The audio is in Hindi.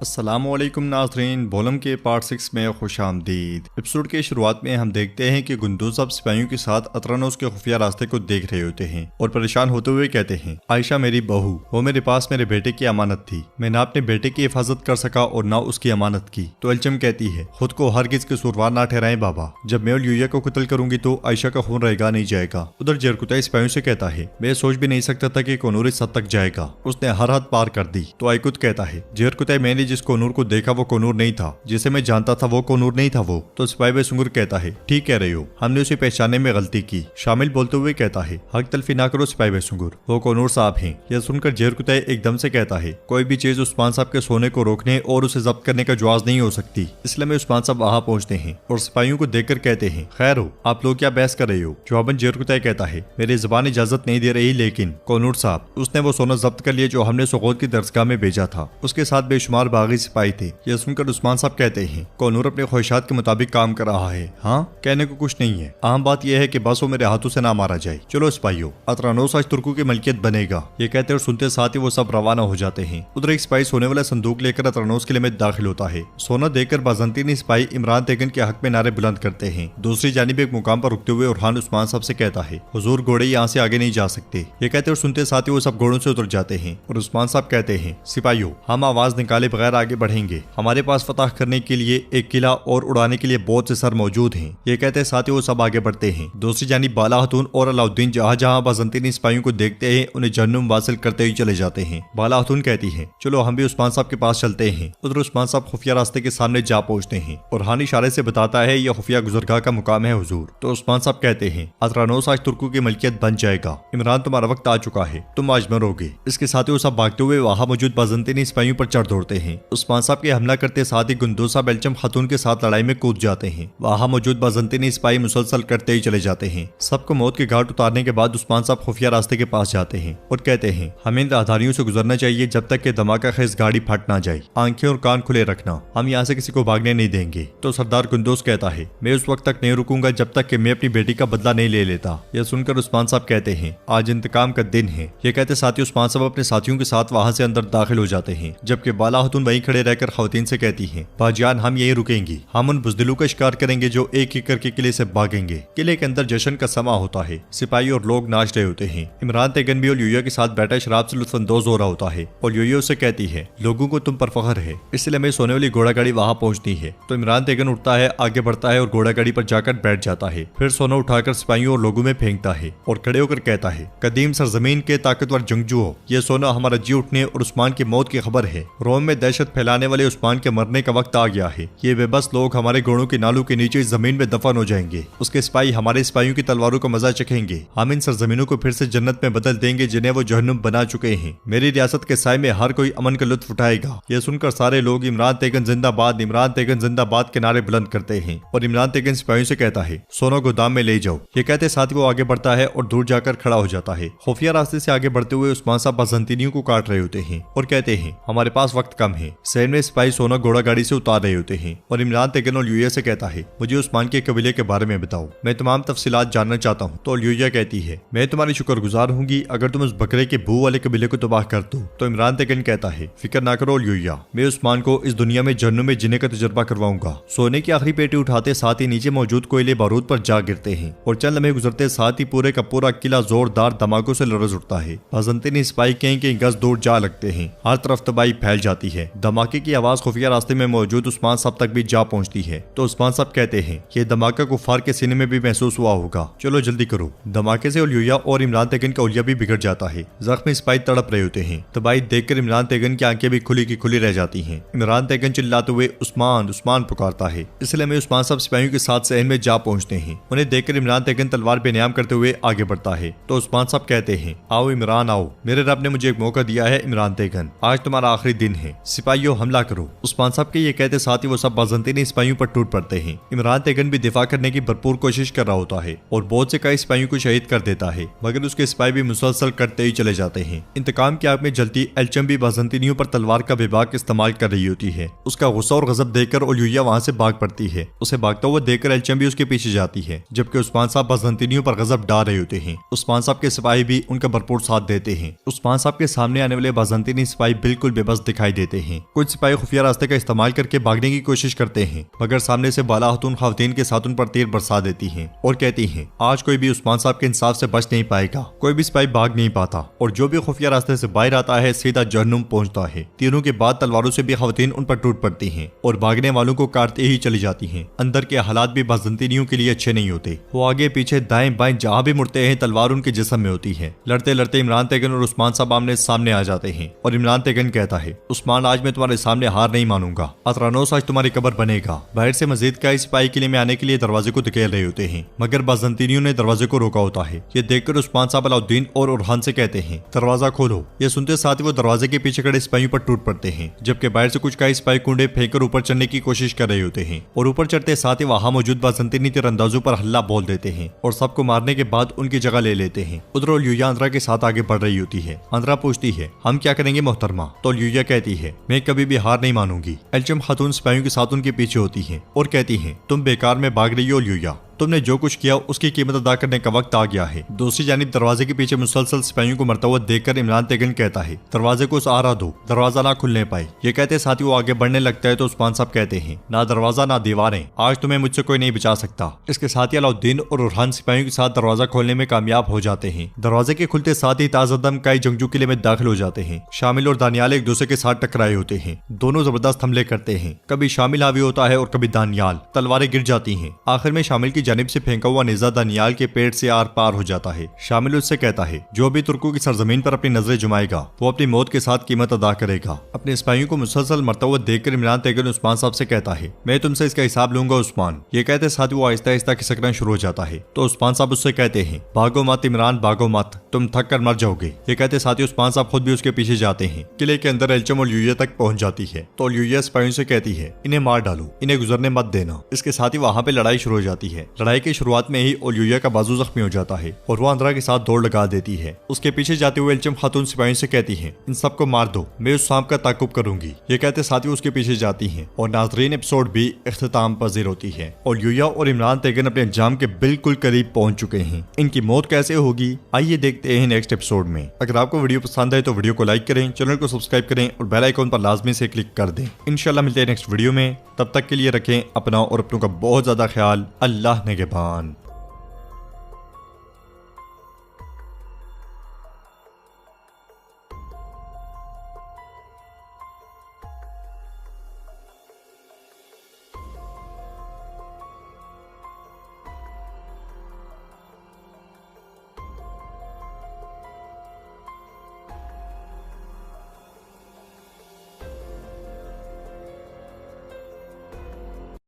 अस्सलामुअलैकुम नाज़रीन, बोलम के पार्ट 6 में खुश आमदीद। एपिसोड के शुरुआत में हम देखते हैं कि गुंदोज साहब सिपाहियों के साथ अतरानोस के खुफिया रास्ते को देख रहे होते हैं और परेशान होते हुए कहते हैं, आयशा मेरी बहू, वो मेरे पास मेरे बेटे की अमानत थी। मैं ना अपने बेटे की हिफाजत कर सका और ना उसकी अमानत की। तो एल्चम कहती है, खुद को हरगिज कसूरवार ना ठहराएं बाबा, जब मैं और यूया को कत्ल करूंगी तो आयशा का खून रहेगा नहीं जाएगा। उधर जरकुता सिपाहियों से कहता है, मैं सोच भी नहीं सकता था कि कोनूर इस हद तक जाएगा, उसने हर हद पार कर दी। तो आयकुत कहता है, जरकुता मैंने जिस कोनूर को देखा वो कोनूर नहीं था, जिसे मैं जानता था वो कोनूर नहीं था वो। तो सिपाही बेसुंगुर कहता है, ठीक कह रहे हो, हमने उसे पहचानने में गलती की। शामिल बोलते हुए कहता है, हक तलफी ना करो सिपाही बेसुंगुर, वो कोनूर साहब हैं। यह सुनकर जरकुता एकदम से कहता है, कोई भी चीज उस्मान साहब के सोने को रोकने और उसे जब्त करने का जवाब नहीं हो सकती, इसलिए मैं उस्मान साहब वहां पहुंचते हैं और सिपाहियों को देखकर कहते हैं, खैर हो, आप लोग क्या बहस कर रहे हो। जवाबन जरकुता कहता है, मेरी जुबान इजाजत नहीं दे रही, लेकिन कोनूर साहब, उसने वो सोना जब्त कर लिया जो हमने सुगौत की दरसगाह में भेजा था। उसके साथ बेशुमार बागी सिपाही थे। यह सुनकर उस्मान साहब कहते हैं, कोनूर अपने ख्वाहिशात के मुताबिक काम कर रहा है। हाँ, कहने को कुछ नहीं है, अहम बात यह है कि बस वो मेरे हाथों से ना मारा जाए। चलो सिपाहियों, अतरानोस आज तुर्कों की मलकियत बनेगा। ये कहते और सुनते साथ ही वो सब रवाना हो जाते हैं। उधर एक सिपाही सोने वाला संदूक लेकर अतरानोस किले में दाखिल होता है। सोना देखकर बाज़ंतीनी सिपाही इमरान तेगन के हक में नारे बुलंद करते हैं। दूसरी जानिब एक मुकाम पर रुकते हुए उरहान उस्मान साहब से कहता है, हुजूर, घोड़े यहाँ से आगे नहीं जा सकते। ये कहते और सुनते साथ ही वो सब घोड़ों से उतर जाते हैं और उस्मान साहब कहते हैं, सिपाहियों, हम आवाज निकाले बगैर आगे बढ़ेंगे। हमारे पास फतह करने के लिए एक किला और उड़ाने के लिए बहुत से सर मौजूद हैं। ये कहते साथ ही वो सब आगे बढ़ते हैं। दूसरी जानिब बाला हतून और अलाउद्दीन जहाँ जहाँ बाज़ंतीनी सिपाहियों को देखते हैं उन्हें जहन्नुम वासिल करते ही चले जाते हैं। बाला हतून कहती है, चलो हम भी उस्मान साहब के पास चलते हैं। उधर उस्मान साहब खुफिया रास्ते के सामने जा पहुंचते हैं और हान इशारे से बताता है, यह खुफिया गुजरगाह का मुकाम है हुजूर। तो उस्मान साहब कहते हैं, अतरानोस आज तुर्कों की मलकियत बन जाएगा। इमरान, तुम्हारा वक्त आ चुका है, तुम आज मरोगे। इसके साथ ही वो सब भागते हुए वहां मौजूद बाज़ंतीनी सिपाहियों पर चढ़ दौड़ते हैं। उस्मान साहब के हमला करते साथ ही गुंदोज साहब एल्चम खातून के साथ लड़ाई में कूद जाते हैं। वहां मौजूद बाज़ंतीनी सिपाही मुसलसल करते ही चले जाते हैं। सबको मौत के घाट उतारने के बाद उस्मान साहब खुफिया रास्ते के पास जाते हैं और कहते हैं, हमें इन राहदारियों से गुजरना चाहिए जब तक कि धमाका खेज गाड़ी फट ना जाए। आंखें और कान खुले रखना, हम यहाँ से किसी को भागने नहीं देंगे। तो सरदार गुंदोज कहता है, मैं उस वक्त तक नहीं रुकूंगा जब तक कि मैं अपनी बेटी का बदला नहीं ले लेता। यह सुनकर उस्मान साहब कहते हैं, आज इंतकाम का दिन है। ये कहते साथ ही उस्मान साहब अपने साथियों के साथ वहां से अंदर दाखिल हो जाते हैं, जबकि बाला हतून वहीं खड़े रहकर खवातीन से कहती है, बाजियान, हम यही रुकेंगी, हम उन बुज़दिलों का शिकार करेंगे जो एक एक करके किले से भागेंगे। किले के अंदर जश्न का समा होता है, सिपाही और लोग नाच रहे होते हैं। इमरान तेगन भी और यूया के साथ बैठा शराब से लुत्फानंदोज हो रहा होता है और यूया उसे कहती है, लोगों को तुम पर फख्र है, इसलिए मैं सोने वाली घोड़ा गाड़ी वहां पहुंचती है। तो इमरान तेगन उठता है, आगे बढ़ता है और घोड़ा गाड़ी पर जाकर बैठ जाता है। फिर सोना उठाकर सिपाहियों और लोगों में फेंकता है और खड़े होकर कहता है, कदीम सरजमीन के ताकतवर जंगजू हो, यह सोना हमारा जी उठने और उस्मान की मौत की खबर है। रोम में दहशत फैलाने वाले उस्मान के मरने का वक्त आ गया है। ये बेबस लोग हमारे घोड़ों के नालों के नीचे जमीन में दफन हो जाएंगे। उसके सिपाही हमारे सिपाहियों की तलवारों का मजा चखेंगे। हम इन सरजमीनों को फिर से जन्नत में बदल देंगे जिन्हें वो जहन्नुम बना चुके हैं। मेरी रियासत के साए में हर कोई अमन का लुत्फ उठाएगा। यह सुनकर सारे लोग इमरान तेगन जिंदाबाद, इमरान तेगन जिंदाबाद के नारे बुलंद करते हैं और इमरान तेगन सिपाहियों से कहता है, सोना गोदाम में ले जाओ। ये कहते साथ ही वो आगे बढ़ता है और दूर जाकर खड़ा हो जाता है। खुफिया रास्ते से आगे बढ़ते हुए उस्मान साहब बाज़ंतीनियों को काट रहे होते हैं और कहते हैं, हमारे पास वक्त कम है। सहन में सिपाही सोना घोड़ा गाड़ी से उतार रहे होते हैं और इमरान तेगन और ल्यूया से कहता है, मुझे उस्मान के कबीले के बारे में बताओ, मैं तमाम तफसीलात जानना चाहता हूँ। तो ल्यूया कहती है, मैं तुम्हारी शुक्रगुजार होंगी अगर तुम उस बकरे के बू वाले कबीले को तबाह कर दो। तो इमरान तेगन कहता है, फिक्र ना करो ल्यूया, मैं उस्मान को इस दुनिया में जन्नत में जीने का तजुर्बा करवाऊंगा। सोने की आखिरी पेटी उठाते साथ ही नीचे मौजूद कोयले बारूद पर जा गिरते हैं और चंद लम्हे गुजरते साथ ही पूरे का पूरा किला जोरदार धमाकों से लरज उठता है। बाज़ंतीनी सिपाही कहीं गज दूर जा लगते हैं, हर तरफ तबाही फैल जाती है। धमाके की आवाज खुफिया रास्ते में मौजूद उस्मान साहब तक भी जा पहुंचती है। तो उस्मान साहब कहते हैं, ये धमाका कुफार के सीने में भी महसूस हुआ होगा, चलो जल्दी करो। धमाके से ल्यूया और इमरान तेगन का उलिया भी बिगड़ जाता है। जख्मी सिपाही तड़प रहे होते हैं। तबाही देखकर इमरान तेगन की आंखें भी खुली की खुली रह जाती हैं। इमरान तेगन चिल्लाते हुए उस्मान उस्मान पुकारता है, इसलिए मैं उस्मान साहब सिपाहियों के साथ सहन में जा पहुंचते हैं। उन्हें देखकर इमरान तेगन तलवार बेनियाम करते हुए आगे बढ़ता है। तो उस्मान साहब कहते हैं, आओ इमरान आओ, मेरे रब ने मुझे एक मौका दिया है इमरान तेगन, आज तुम्हारा आखिरी दिन है, सिपाहियों हमला करो। उस्मान साहब के ये कहते साथ ही वो सब बाज़ंतीनी सिपाहियों पर टूट पड़ते हैं। इमरान तेगन भी दिफा करने की भरपूर कोशिश कर रहा होता है और बहुत से कई सिपाहियों को शहीद कर देता है, मगर उसके सिपाही भी मुसलसल करते ही चले जाते हैं। इंतकाम की आग में जलती एल्चम भी बाज़ंतीनियों पर तलवार का बेबाक इस्तेमाल कर रही होती है। उसका गुस्सा और गजब देखकर ओलिया वहां से भाग पड़ती है। उसे भागता हुआ देखकर एल्चम भी उसके पीछे जाती है, जबकि उस्मान साहब बाज़ंतीनियों पर गजब डाल रहे होते हैं। उस्मान साहब के सिपाही भी उनका भरपूर साथ देते हैं। उस्मान साहब के सामने आने वाले बाज़ंतीनी सिपाही बिल्कुल बेबस दिखाई देते हैं। कुछ सिपाही खुफिया रास्ते का इस्तेमाल करके भागने की कोशिश करते हैं, मगर सामने से बाला खातून खवातीन के साथ उन पर तीर बरसा देती हैं और कहती हैं आज कोई भी उस्मान साहब के इंसाफ से बच नहीं पाएगा। कोई भी सिपाही भाग नहीं पाता और जो भी खुफिया रास्ते से बाहर आता है सीधा जहन्नुम पहुंचता है। तीरों के बाद तलवारों से भी खवातीन उन पर टूट पड़ती हैं और भागने वालों को काटते ही चली जाती हैं। अंदर के हालात भी बाज़ंतीनियों के लिए अच्छे नहीं होते। वो आगे पीछे दाएं बाएं जहां भी मुड़ते हैं तलवार उनके जिस्म में होती है। लड़ते लड़ते इमरान तेगन और उस्मान साहब आमने सामने आ जाते हैं और इमरान तेगन कहता है उस्मान आज मैं तुम्हारे सामने हार नहीं मानूंगा। अतरानोस आज तुम्हारी कब्र बनेगा। बाहर से मजीद कई सिपाही किले में आने के लिए दरवाजे को धकेल रहे होते हैं, मगर बाज़ंतीनियों ने दरवाजे को रोका होता है। ये देखकर उस्मान साहब अलाउद्दीन और उरहान से कहते हैं दरवाजा खोलो। ये सुनते साथ ही वो दरवाजे के पीछे खड़े सिपाहियों पर टूट पड़ते हैं, जबकि बाहर से कुछ कई सिपाही कुंडे फेंककर ऊपर चढ़ने की कोशिश कर रहे होते हैं और ऊपर चढ़ते साथ ही वहां मौजूद बाज़ंतीनी तीरंदाजों पर हल्ला बोल देते हैं और सबको मारने के बाद उनकी जगह ले लेते हैं। उधर ल्यूया अंद्रा के साथ आगे बढ़ रही होती है। अंद्रा पूछती है हम क्या करेंगे मोहतरमा? तो ल्यूया कहती है मैं कभी भी हार नहीं मानूंगी। एल्चम खातून सिपाहियों के साथ उनके पीछे होती है और कहती है तुम बेकार में भाग रही हो ल्यूया, तुमने जो कुछ किया उसकी कीमत अदा करने का वक्त आ गया है। दूसरी जानिब दरवाजे के पीछे मुसलसल सिपाहियों को मरता हुआ देखकर इमरान तेगन कहता है दरवाजे को सहारा दो, दरवाजा ना खुलने पाए। ये कहते साथ ही वो आगे बढ़ने लगता है तो उस्मान साहब कहते हैं ना दरवाजा ना दीवारें, आज तुम्हें मुझसे कोई नहीं बचा सकता। इसके साथ ही अलाउद्दीन और उरहान सिपाहियों के साथ दरवाजा खोलने में कामयाब हो जाते हैं। दरवाजे के खुलते साथ ही ताज़दम कई जंगजू किले में दाखिल हो जाते हैं। शामिल और दानियाल एक दूसरे के साथ टकराए होते हैं। दोनों जबरदस्त हमले करते हैं। कभी शामिल हावी होता है और कभी दानियाल। तलवारें गिर जाती हैं। आखिर में शामिल की जानिब से फेंका हुआ नेज़ा दानियाल के पेट से आर पार हो जाता है। शामिल उससे कहता है जो भी तुर्कों की सरजमीन पर अपनी नजरें जुमाएगा वो अपनी मौत के साथ कीमत अदा करेगा। अपने सिपाहियों को मुसलसल मरता हुआ देखकर इमरान तेगन उस्मान साहब से कहता है मैं तुमसे इसका हिसाब लूंगा उस्मान। ये कहते साथ वो आहिस्ता आहिस्ता खिसकना शुरू हो जाता है तो उस्मान साहब उससे कहते हैं भागो मत इमरान, भागो मत, तुम थक कर मर जाओगे। ये कहते साथ ही उस्मान साहब खुद भी उसके पीछे जाते हैं। किले के अंदर एल्चम और ल्यूया तक पहुंच जाती है तो ल्यूया सिपाहियों से कहती है इन्हें मार डालो, इन्हें गुजरने मत देना। इसके साथ ही वहां पे लड़ाई शुरू हो जाती है। लड़ाई की शुरुआत में ही ओल्यूया का बाजू जख्मी हो जाता है और वो अंद्रा के साथ दौड़ लगा देती है। उसके पीछे जाते हुए एल्चम खातून सिपाहियों से कहती है इन सबको मार दो, मैं उस सांप का ताकुब करूंगी। ये कहते साथ ही उसके पीछे जाती हैं और नाजरीन एपिसोड भी इख्तिताम पजीर होती है और ल्यूया और इमरान तेगन अपने अंजाम के बिल्कुल करीब पहुंच चुके हैं। इनकी मौत कैसे होगी आइए देखते हैं नेक्स्ट एपिसोड में। अगर आपको वीडियो पसंद आए तो वीडियो को लाइक करें, चैनल को सब्सक्राइब करें और बेल आइकन पर लाजमी से क्लिक कर दें। इंशाल्लाह मिलते हैं नेक्स्ट वीडियो में। तब तक के लिए रखें अपना और अपनों का बहुत ज्यादा ख्याल। अल्लाह निगहबान।